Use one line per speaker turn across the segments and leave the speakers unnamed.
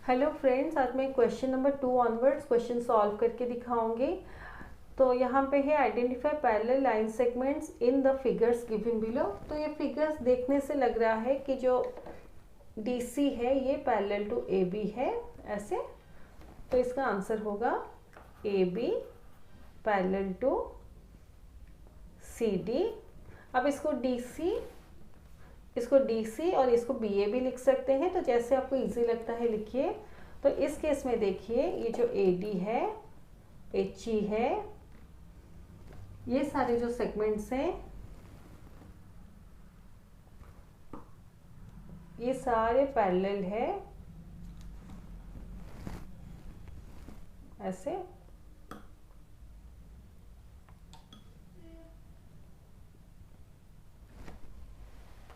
Hello friends, आज मैं question number 2 onwards question solve करके दिखाऊंगी। तो यहाँ पे है identify parallel line segments in the figures given below. तो ये फिगर्स देखने से लग रहा है कि जो DC है ये पैरेलल टू AB है ऐसे। तो इसका आंसर होगा AB पैरेलल टू CD। अब इसको DC और इसको BA भी लिख सकते हैं, तो जैसे आपको इजी लगता है लिखिए। तो इस केस में देखिए, ये जो AD है, HE है, ये सारे जो सेगमेंट्स हैं ये सारे पैरेलल है ऐसे।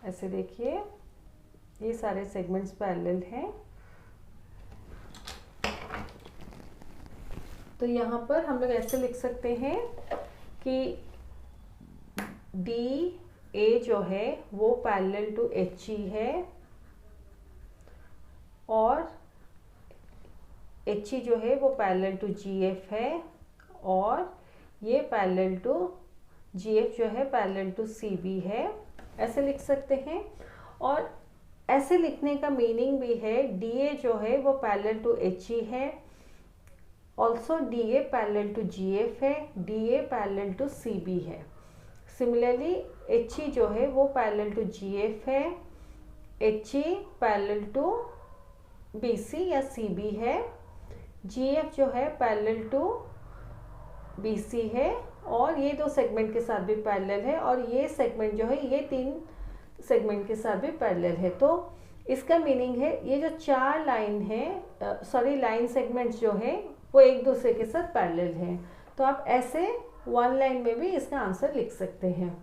ऐसे देखिए, ये सारे सेगमेंट्स पैरेलल हैं। तो यहाँ पर हम लोग ऐसे लिख सकते हैं कि DA जो है वो पैरेलल टू HE है और HE जो है वो पैरेलल टू GF है और ये पैरेलल टू GF जो है पैरेलल टू CB है। ऐसे लिख सकते हैं। और ऐसे लिखने का मीनिंग भी है, DA जो है वो पैरेलल टू HE है, also DA parallel to GF है, DA पैरेलल टू CB है। सिमिलरली HE जो है वो पैरेलल टू GF है, HE पैरेलल टू BC या CB है, GF जो है पैरेलल टू BC है और ये दो सेगमेंट के साथ भी पैरेलल है और ये सेगमेंट जो है ये तीन सेगमेंट के साथ भी पैरेलल है। तो इसका मीनिंग है ये जो चार लाइन है लाइन सेगमेंट्स जो है वो एक दूसरे के साथ पैरेलल हैं। तो आप ऐसे वन लाइन में भी इसका आंसर लिख सकते हैं।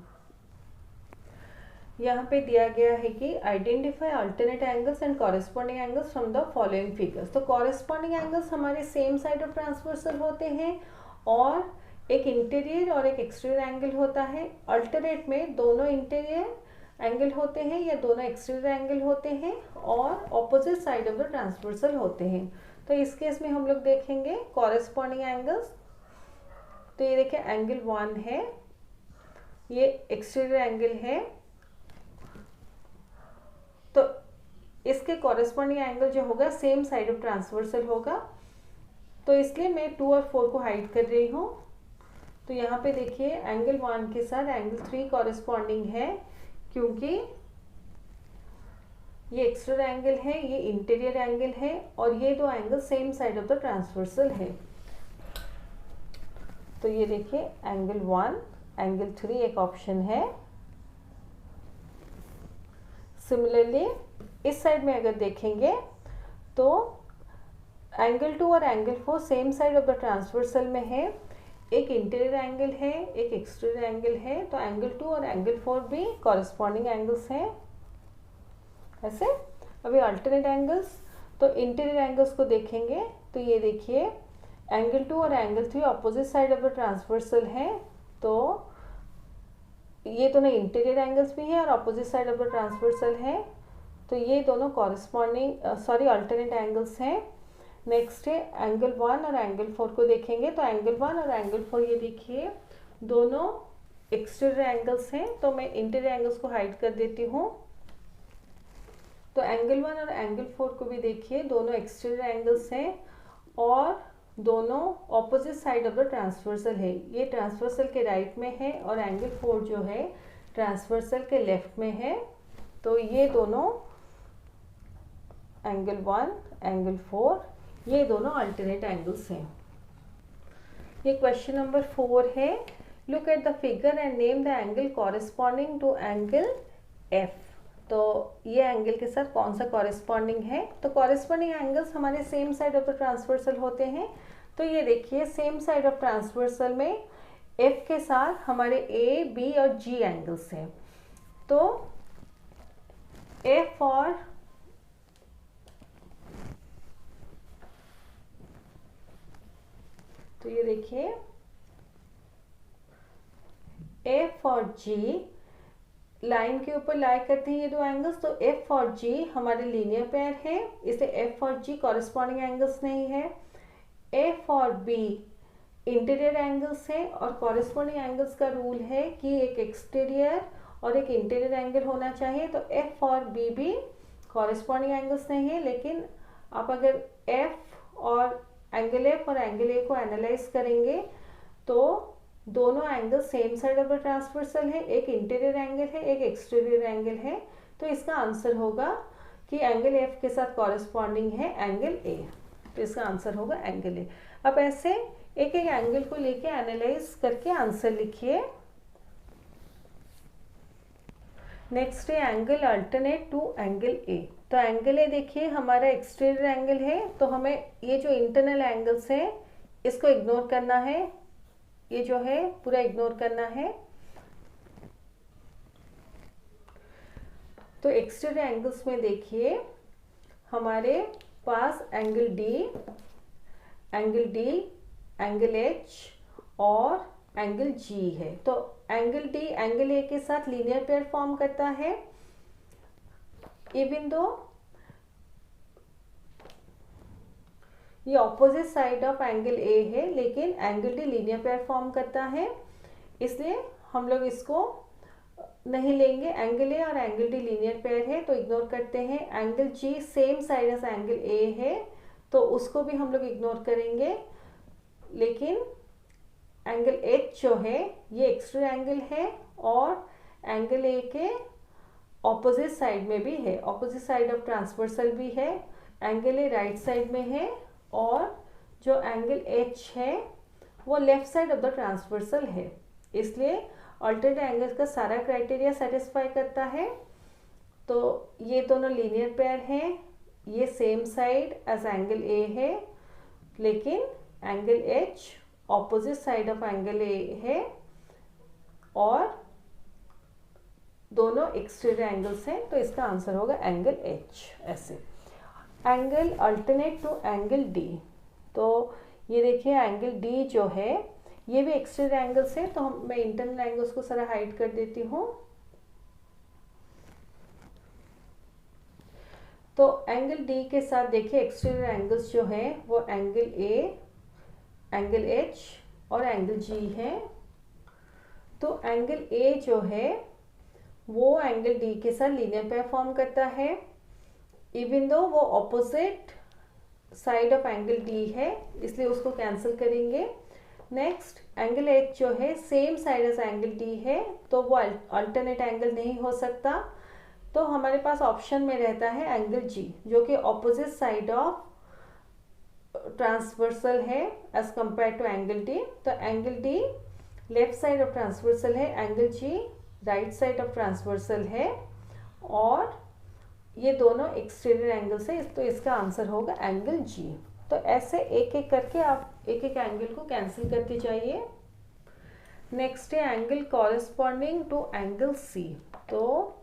यहाँ पे दिया गया है कि identify alternate angles and corresponding angles from the following figures. तो कॉरेस्पॉन्डिंग एंगल्स हमारे सेम साइड ऑफ ट्रांसवर्सल होते हैं और एक इंटीरियर और एक एक्सटीरियर एंगल होता है। अल्टरनेट में दोनों इंटीरियर एंगल होते हैं या दोनों एक्सटीरियर एंगल होते हैं और opposite side of the transversal होते हैं। तो इस केस में हम लोग देखेंगे कॉरेस्पॉन्डिंग एंगल्स। तो ये देखिए एंगल 1 है, ये एक्सटीरियर एंगल है, तो इसके कॉरेस्पॉन्डिंग एंगल जो होगा सेम साइड ऑफ ट्रांसवर्सल होगा। तो इसलिए मैं 2 और 4 को हाइड कर रही हूँ। तो यहाँ पे देखिए एंगल 1 के साथ एंगल 3 कॉरेस्पॉन्डिंग है, क्योंकि ये एक्सटीरियर एंगल है, ये इंटीरियर एंगल है और ये दो angle same side of the transversal है। तो ये देखिए एंगल 1, एंगल 3 एक ऑप्शन है। सिमिलरली इस साइड में अगर देखेंगे तो एंगल 2 और angle 4 same side of the transversal में है। एक इंटीरियर एंगल है, एक एक्सटीरियर एंगल है, तो एंगल 2 और एंगल 4 भी कॉरेस्पॉन्डिंग एंगल्स हैं ऐसे। अभी अल्टरनेट एंगल्स, तो इंटीरियर एंगल्स को देखेंगे तो ये देखिए एंगल 2 और angle 3 opposite side of the transversal है। तो ये दोनों इंटीरियर एंगल्स भी हैं और opposite side of the transversal है, तो ये दोनों कॉरेस्पॉन्डिंग अल्टरनेट एंगल्स हैं। नेक्स्ट है एंगल 1 और एंगल 4 को देखेंगे तो एंगल 1 और एंगल 4 ये देखिए दोनों एक्सटीरियर एंगल्स हैं। तो मैं इंटीरियर एंगल्स को हाइड कर देती हूँ। तो एंगल 1 और एंगल 4 को भी देखिए दोनों एक्सटीरियर एंगल्स हैं और दोनों opposite side of the transversal है। ये ट्रांसवर्सल के राइट में है और एंगल 4 जो है ट्रांसवर्सल के लेफ्ट में है। तो ये दोनों एंगल 1, एंगल 4 ये दोनों अल्टरनेट एंगल्स हैं। ये क्वेश्चन नंबर 4 है, look at the figure and name the angle corresponding to angle F। तो ये एंगल के साथ कौन सा कॉरेस्पॉन्डिंग है। तो कॉरेस्पॉन्डिंग एंगल्स हमारे same side of the transversal होते हैं। तो ये देखिए सेम साइड ऑफ ट्रांसवर्सल में F के साथ हमारे A, B और G एंगल्स हैं। तो F और तो ये देखिए F और G लाइन के ऊपर लाई करते हैं ये दो एंगल्स, तो एफ और जी हमारे लीनियर पेयर है, इसलिए एफ और जी कॉरेस्पॉन्डिंग एंगल्स नहीं है। एफ और बी इंटीरियर एंगल्स हैं, और कॉरेस्पॉन्डिंग एंगल्स का रूल है कि एक एक्सटीरियर और एक इंटीरियर एंगल होना चाहिए। तो एफ और बी भी कॉरेस्पॉन्डिंग एंगल्स नहीं है, लेकिन आप अगर एफ और एंगल एफ और एंगल ए को एनालाइज करेंगे तो दोनों angle same side of the transversal है, एक इंटीरियर एंगल है, एक एक्सटीरियर एंगल है। तो इसका आंसर होगा कि एंगल एफ के साथ कॉरेस्पॉन्डिंग है एंगल ए, तो इसका आंसर होगा एंगल ए। अब ऐसे एक एक एंगल को लेके एनालाइज करके आंसर लिखिए। नेक्स्ट है angle alternate to angle A. तो एंगल ए देखिए हमारा एक्सटीरियर एंगल है, तो हमें ये जो इंटरनल एंगल्स है इसको इग्नोर करना है, ये जो है पूरा इग्नोर करना है। तो एक्सटीरियर एंगल्स में देखिए हमारे पास एंगल डी, एंगल एच और एंगल जी है। तो एंगल डी एंगल ए के साथ लीनियर पेयर फॉर्म करता है, इवन दो ये opposite side of angle A है, लेकिन angle D linear pair form करता है, इसलिए हम लोग इसको नहीं लेंगे। एंगल ए और एंगल डी लीनियर पेयर है तो इग्नोर करते हैं। Angle G same side as angle A है तो उसको भी हम लोग इग्नोर करेंगे, लेकिन एंगल एच जो है ये एक्सट्रा एंगल है और एंगल ए के ऑपोजिट साइड में भी है, ऑपोजिट साइड ऑफ ट्रांसवर्सल भी है। एंगल ए राइट साइड में है और जो एंगल एच है वो left side of the transversal है, इसलिए अल्टरनेट एंगल्स का सारा क्राइटेरिया सेटिस्फाई करता है। तो ये दोनों लीनियर पेयर हैं, ये same side as angle A है, लेकिन angle H opposite side of angle A है और दोनों एक्सटीरियर एंगल्स हैं, तो इसका आंसर होगा एंगल एच। ऐसे angle alternate to angle D, तो ये देखिए एंगल डी जो है ये भी एक्सटीरियर एंगल्स है, तो मैं इंटरनल एंगल्स को सारा हाइड कर देती हूँ। तो एंगल डी के साथ देखिए एक्सटीरियर एंगल्स जो है वो एंगल ए, एंगल एच और एंगल जी है। तो एंगल ए जो है वो एंगल डी के साथ लीनियर पेयर फॉर्म करता है, इवन दो वो opposite side of angle D है, इसलिए उसको कैंसिल करेंगे। नेक्स्ट एंगल एच जो है same side as angle D है, तो वो अल्टरनेट एंगल नहीं हो सकता। तो हमारे पास ऑप्शन में रहता है एंगल जी जो कि ऑपोजिट साइड ऑफ ट्रांसवर्सल है as compare to angle D. तो angle D left side of transversal है, angle G right side of transversal है और ये दोनों एक्सटीरियर एंगल्स है, तो इसका आंसर होगा एंगल जी। तो ऐसे एक एक करके आप एक एक एंगल को कैंसिल करते जाइए। नेक्स्ट है angle corresponding to angle C. तो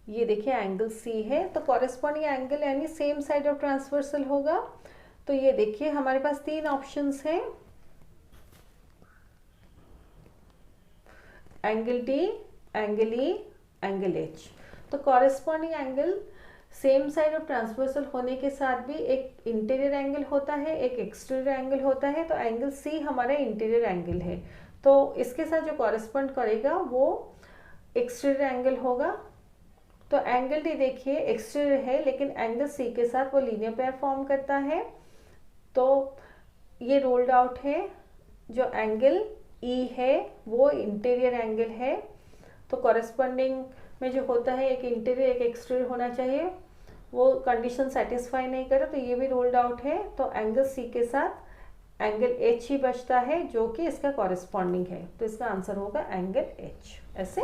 ये देखिए एंगल सी है, तो कॉरेस्पॉन्डिंग एंगल यानी सेम साइड ऑफ ट्रांसवर्सल होगा। तो ये देखिए हमारे पास तीन ऑप्शंस हैं, angle D, angle E, angle H. तो corresponding angle same side of transversal होने के साथ भी एक इंटीरियर एंगल होता है, एक एक्सटीरियर एंगल होता है। तो एंगल सी हमारा इंटीरियर एंगल है, तो इसके साथ जो कॉरेस्पॉन्ड करेगा वो एक्सटीरियर एंगल होगा। तो एंगल डी देखिए एक्सटीरियर है, लेकिन एंगल सी के साथ वो लीनियर पेयर फॉर्म करता है, तो ये रोल्ड आउट है। जो एंगल ई है वो इंटीरियर एंगल है, तो कॉरेस्पॉन्डिंग में जो होता है एक इंटीरियर एक एक्सटीरियर होना चाहिए, वो कंडीशन सेटिस्फाई नहीं करे, तो ये भी रोल्ड आउट है। तो एंगल सी के साथ एंगल एच ही बचता है जो कि इसका कॉरेस्पॉन्डिंग है, तो इसका आंसर होगा एंगल एच। ऐसे